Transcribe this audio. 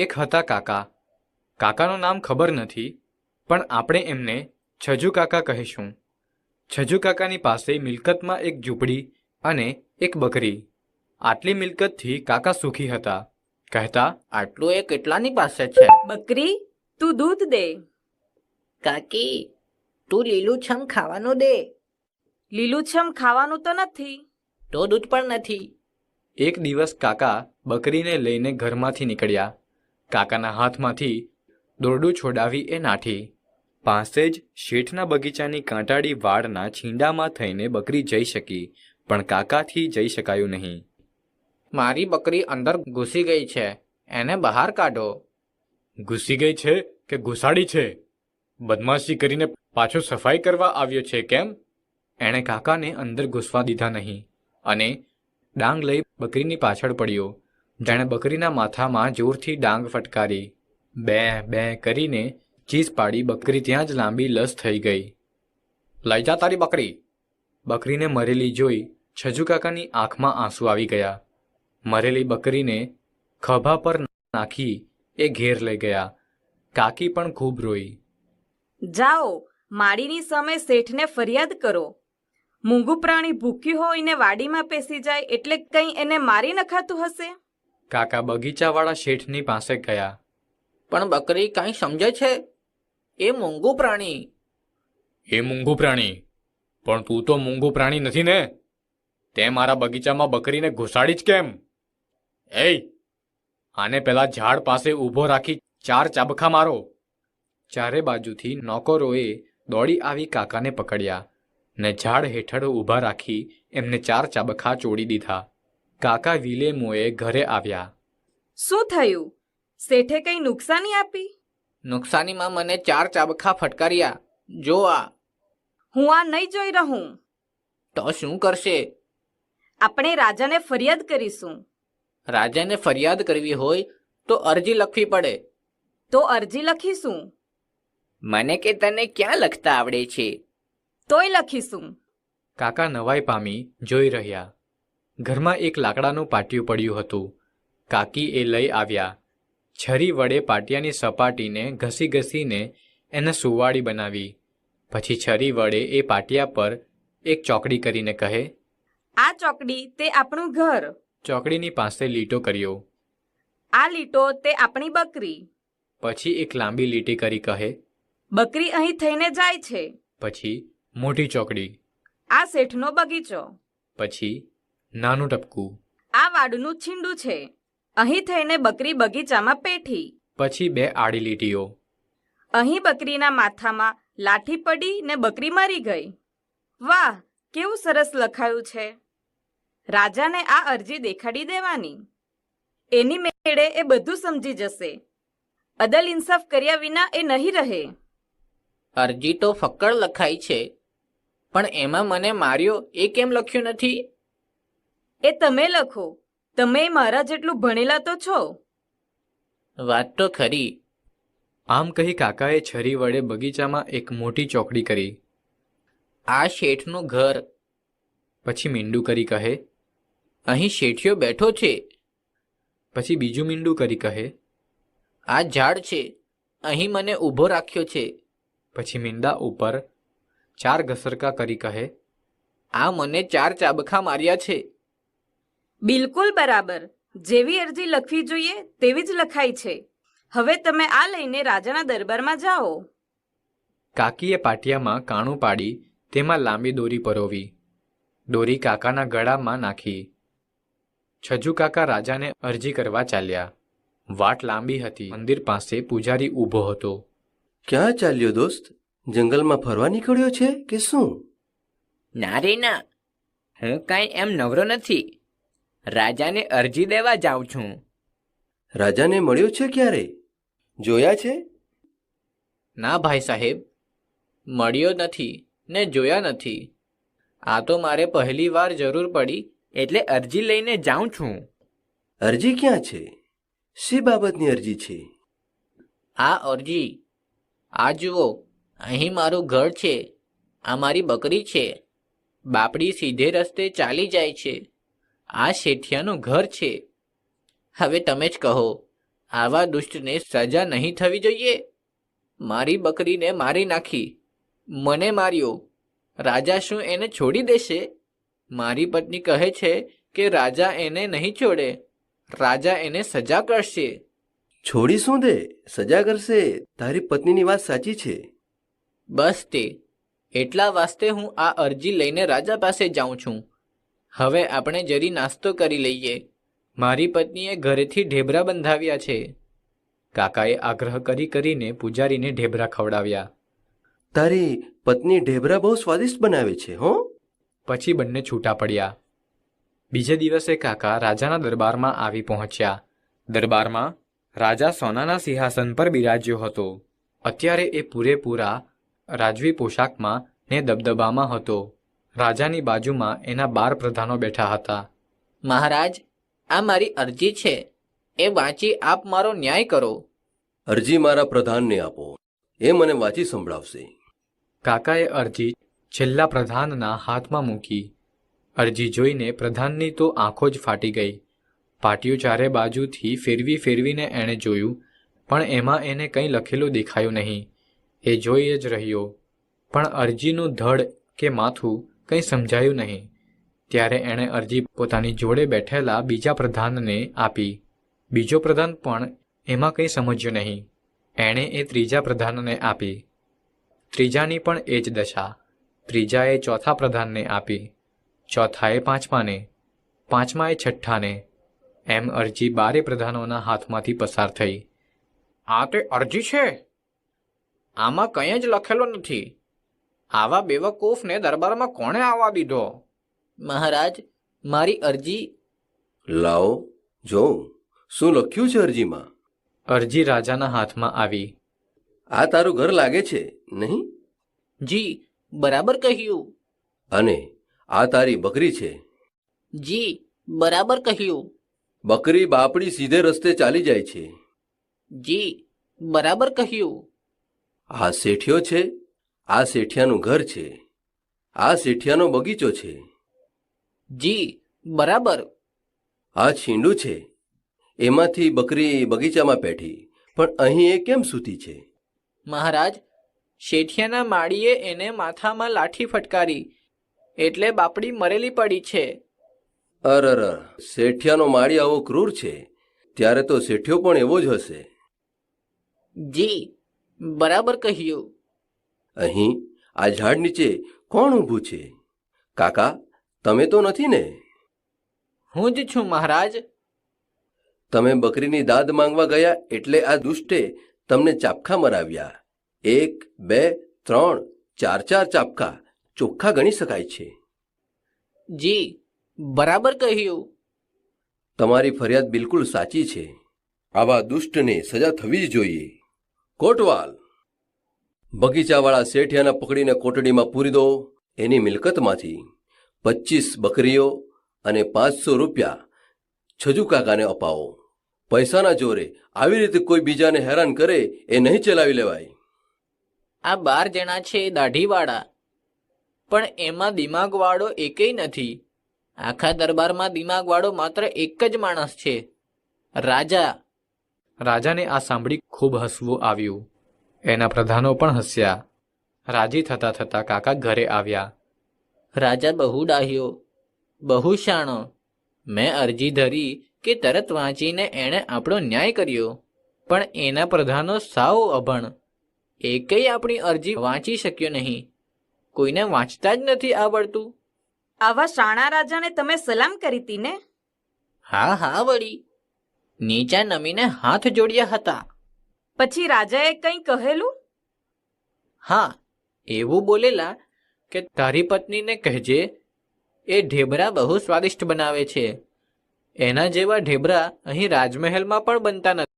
એક હતા કાકા. કાકાનું નામ ખબર નથી, પણ આપણે એમને છજુ કાકા કહીશું. છજુ કાકાની પાસે મિલકતમાં એક ઝૂંપડી અને એક બકરી. આટલી મિલકતથી કાકા સુખી હતા. કહેતા, આટલું એ કેટલાની પાસે છે? બકરી, તું દૂધ દે. કાકી, તું લીલુંછમ ખાવાનું દે. લીલુંછમ ખાવાનું તો નથી. તો દૂધ પણ નથી. એક દિવસ કાકા બકરીને લઈને ઘરમાંથી નીકળ્યા. કાકાના હાથમાંથી દોરડું છોડાવી એ નાઠી. પાસે જ શેઠના બગીચાની કાંટાળી વાડના છીંડામાં થઈને બકરી જઈ શકી, પણ કાકાથી જઈ શકાયું નહીં. મારી બકરી અંદર ઘૂસી ગઈ છે, એને બહાર કાઢો. ઘૂસી ગઈ છે કે ઘુસાડી છે? બદમાશી કરીને પાછો સફાઈ કરવા આવ્યો છે કેમ? એણે કાકાને અંદર ઘૂસવા દીધા નહીં અને ડાંગ લઈ બકરીની પાછળ પડ્યો. જાણે બકરીના માથામાં જોરથી ડાંગ ફટકારી. બે બે કરીને ચીસ પાડી બકરી ત્યાં જ લાંબી લસ થઈ ગઈ. લઈ જા તારી બકરી. બકરીને મરેલી જોઈ છજુ કાકાની આંખમાં આંસુ આવી ગયા. મરેલી બકરીને ખભા પર નાખી એ ઘેર લઈ ગયા. કાકી પણ ખૂબ રોઈ. જાઓ, માળીની સામે શેઠને ફરિયાદ કરો. મૂંગું પ્રાણી ભૂખ્યું હોય ને વાડીમાં પેસી જાય એટલે કંઈ એને મારી નખાતું હશે? કાકા બગીચાવાળા શેઠની પાસે ગયા. પણ બકરી કાંઈ સમજે છે? એ મૂંગું પ્રાણી. એ મૂંગું પ્રાણી? પણ તું તો મૂંગું પ્રાણી નથી ને? તે મારા બગીચામાં બકરીને ઘુસાડી જ કેમ? એય, આને પેલા ઝાડ પાસે ઊભો રાખી 4 ચાબખા મારો. ચારે બાજુથી નોકરોએ દોડી આવી કાકાને પકડ્યા ને ઝાડ હેઠળ ઊભા રાખી એમને 4 ચાબખા ચોડી દીધા. કાકા વિલેમોએ ઘરે આવ્યા. શું થયું? શેઠે કંઈ નુકસાની આપી? નુકસાનીમાં મને 4 ચાબખા ફટકાર્યા. જો આ. હું આ નહીં જોઈ રહું. તો શું કરશે? આપણે રાજાને ફરિયાદ કરીશું. રાજાને ફરિયાદ કરવી હોય તો અરજી લખવી પડે. તો અરજી લખીશું. મને કે તને ક્યાં લખતા આવડે છે? તોય લખીશું. કાકા નવાઈ પામી જોઈ રહ્યા. ઘરમાં એક લાકડાનું પાટિયું પડ્યું હતું. કાકી એ લઈ આવ્યા. છરી વડે પાટિયાની સપાટીને ઘસી ઘસીને એને સુવાળી બનાવી. પછી છરી વડે એ પાટિયા પર એક ચોકડી કરીને કહે, આ ચોકડી તે આપણું ઘર. ચોકડીની પાસે લીટો કર્યો. આ લીટો તે આપણી બકરી. પછી એક લાંબી લીટી કરી કહે, બકરી અહીં થઈને જાય છે. પછી મોટી ચોકડી. આ શેઠનો બગીચો. પછી નાનું ટપકું. આ વાડનું છીંડું છે. અહીં થઈને બકરી બગીચામાં પેઠી. પછી 2 આડી લીટીઓ. અહીં બકરીના માથામાં લાઠી પડી ને બકરી મરી ગઈ. વાહ, કેવું સરસ લખાયું છે. રાજાને આ અરજી દેખાડી દેવાની. એની મેળે એ બધું સમજી જશે. અદલ ઇન્સાફ કર્યા વિના એ નહીં રહે. અરજી તો ફક્કડ લખાઈ છે, પણ એમાં મને માર્યો એ કેમ લખ્યું નથી? એ તમે લખો. તમે મારા જેટલું ભણેલા તો છો. વાત તો ખરી. આમ કહી કાકાએ છરી વડે બગીચામાં એક મોટી ચોકડી કરી. આ શેઠનું ઘર. પછી મીંડું કરી કહે, અહીં શેઠિયો બેઠો છે. પછી બીજું મીંડું કરી કહે, આ ઝાડ છે, અહીં મને ઊભો રાખ્યો છે. પછી મીંડા ઉપર 4 ઘસરકા કરી કહે, આ મને 4 ચાબખા માર્યા છે. બિલકુલ બરાબર. જેવી અરજી લખવી જોઈએ તેવી જ લખાઈ છે. હવે તમે આ લઈને રાજાના દરબારમાં જાઓ. કાકીએ પાટિયામાં કાણું પાડી તેમાં લાંબી દોરી પરોવી. દોરી કાકાના ગળામાં નાખી. છજુ કાકા રાજાને અરજી કરવા ચાલ્યા. વાટ લાંબી હતી. મંદિર પાસે પૂજારી ઊભો હતો. ક્યાં ચાલ્યો દોસ્ત? જંગલમાં ફરવા નીકળ્યો છે કે શું? ના રે ના, હું કાંઈ એમ નવરો નથી. રાજાને અરજી દેવા જાઉં છું. રાજાને મળ્યો છે ક્યારે? જોયા છે? ના ભાઈ સાહેબ, મળ્યો નથી ને જોયા નથી. આ તો મારે પહેલી વાર જરૂર પડી એટલે અરજી લઈને જાઉં છું. અરજી ક્યાં છે? શી બાબતની અરજી છે? આ અરજી આ જુઓ. અહીં મારું ઘર છે, આ મારી બકરી છે. બાપડી સીધે રસ્તે ચાલી જાય છે. આ શેઠિયાનું ઘર છે. હવે તમે જ કહો, આવા દુષ્ટને સજા નહીં થવી જોઈએ. મારી બકરીને મારી નાખી, મને માર્યો. રાજા શું એને છોડી દેશે? મારી પત્ની કહે છે કે રાજા એને નહીં છોડે. રાજા એને સજા કરશે. છોડી શું દે, સજા કરશે. તારી પત્નીની વાત સાચી છે. બસ તે એટલા વાસ્તે હું આ અરજી લઈને રાજા પાસે જાઉં છું. હવે આપણે જરી નાસ્તો કરી લઈએ. મારી પત્નીએ ઘરેથી ઢેબરા બંધાવ્યા છે. કાકાએ આગ્રહ કરીને પૂજારીને ઢેબરા ખવડાવ્યા. તારી પત્ની ઢેબરા બહુ સ્વાદિષ્ટ બનાવે છે હો. પછી બંને છૂટા પડ્યા. બીજે દિવસે કાકા રાજાના દરબારમાં આવી પહોંચ્યા. દરબારમાં રાજા સોનાના સિંહાસન પર બિરાજ્યો હતો. અત્યારે એ પૂરેપૂરા રાજવી પોશાકમાં ને દબદબામાં હતો. રાજાની બાજુમાં એના 12 પ્રધાનો બેઠા હતા. મહારાજ, આ મારી અરજી છે, એ વાંચી આપ મારો ન્યાય કરો. અરજી મારા પ્રધાનને આપો, એ મને વાંચી સંભળાવશે. કાકાએ અરજી છેલ્લા પ્રધાનના હાથમાં મૂકી. અરજી જોઈને પ્રધાનની તો આંખો જ ફાટી ગઈ. પાટિયું ચારે બાજુથી ફેરવીને એણે જોયું, પણ એમાં એને કંઈ લખેલું દેખાયું નહીં. એ જોઈ જ રહ્યો, પણ અરજીનું ધડ કે માથું કંઈ સમજાયું નહીં. ત્યારે એણે અરજી પોતાની જોડે બેઠેલા બીજા પ્રધાનને આપી. બીજો પ્રધાન પણ એમાં કંઈ સમજ્યું નહીં. એણે એ ત્રીજા પ્રધાનને આપી. ત્રીજાની પણ એ જ દશા. ત્રીજાએ ચોથા પ્રધાનને આપી. ચોથાએ પાંચમાને, પાંચમાએ છઠ્ઠાને. એમ અરજી 12 પ્રધાનોના હાથમાંથી પસાર થઈ. આ તે અરજી છે? આમાં કંઈ જ લખેલું નથી. આવા બેવકૂફને દરબારમાં કોણે આવવા દીધો? મહારાજ, મારી અરજી. લાવો જોઉં શું લખ્યું છે અરજીમાં. અરજી રાજાના હાથમાં આવી. આ તારું ઘર લાગે છે નહીં? જી, બરાબર કહ્યું. અને આ તારી બકરી છે? જી, બરાબર કહ્યું. બકરી બાપડી સીધે રસ્તે ચાલી જાય છે? જી, બરાબર કહ્યું. આ શેઠિયો છે, આ શેઠિયાનું ઘર છે, આ શેઠિયાનો બગીચો છે? જી, બરાબર. આ છીંડું છે, એમાંથી બકરી બગીચામાં બેઠી, પણ અહીં એ કેમ સૂતી છે? મહારાજ, શેઠિયાના માળીએ એને માથામાં લાઠી ફટકારી, એટલે બાપડી મરેલી પડી છે. અરર, શેઠિયાનો માળી આવો ક્રૂર છે, ત્યારે તો શેઠિયો પણ એવો જ હશે. જી, બરાબર કહ્યું. અહીં આ ઝાડ નીચે કોણ ઊભું છે? કાકા, તમે તો નથી ને? હું જ છું મહારાજ. તમે બકરીની દાદ માંગવા ગયા એટલે આ દુષ્ટે તમને ચાપખા મરાવ્યા. 1, 2, 3, 4 ચાપખા ચોખ્ખા ગણી શકાય છે. જી, બરાબર કહ્યું. તમારી ફરિયાદ બિલકુલ સાચી છે. આવા દુષ્ટને સજા થવી જ જોઈએ. કોટવાલ, બગીચાવાળા શેઠિયાને પકડીને કોટડીમાં પૂરી દો. એની મિલકતમાંથી 25 બકરીઓ અને 500 રૂપિયા છજુ કાકાને અપાવો. પૈસાના જોરે આવી રીતે કોઈ બીજાને હેરાન કરે એ નહીં ચલાવી લેવાય. આ 12 જણા છે દાઢીવાળા, પણ એમાં દિમાગવાળો એકેય નથી. આખા દરબારમાં દિમાગવાળો માત્ર એક જ માણસ છે, રાજા. રાજાને આ સાંભળી ખૂબ હસવું આવ્યું. એના પ્રધાનો પણ હસ્યા. રાજી થતા કાકા ઘરે આવ્યા. રાજા બહુ ડાહ્યો, બહુ શાણો. મેં અરજી ધરી કે તરત વાંચીને એણે આપણો ન્યાય કર્યો, પણ એના પ્રધાનો સાવ અભણ. એકેય આપણી અરજી વાંચી શક્યો નહીં. કોઈને વાંચતા જ નથી આવડતું. આવા શાણા રાજાને તમે સલામ કરી હતી ને? હા હા વળી, નીચા નમીને હાથ જોડ્યા હતા. પછી રાજાએ કંઈ કહેલું? હા, એવું બોલેલા કે તારી પત્નીને કહેજે એ ઢેબરા બહુ સ્વાદિષ્ટ બનાવે છે. એના જેવા ઢેબરા અહીં રાજમહેલમાં પણ બનતા નથી.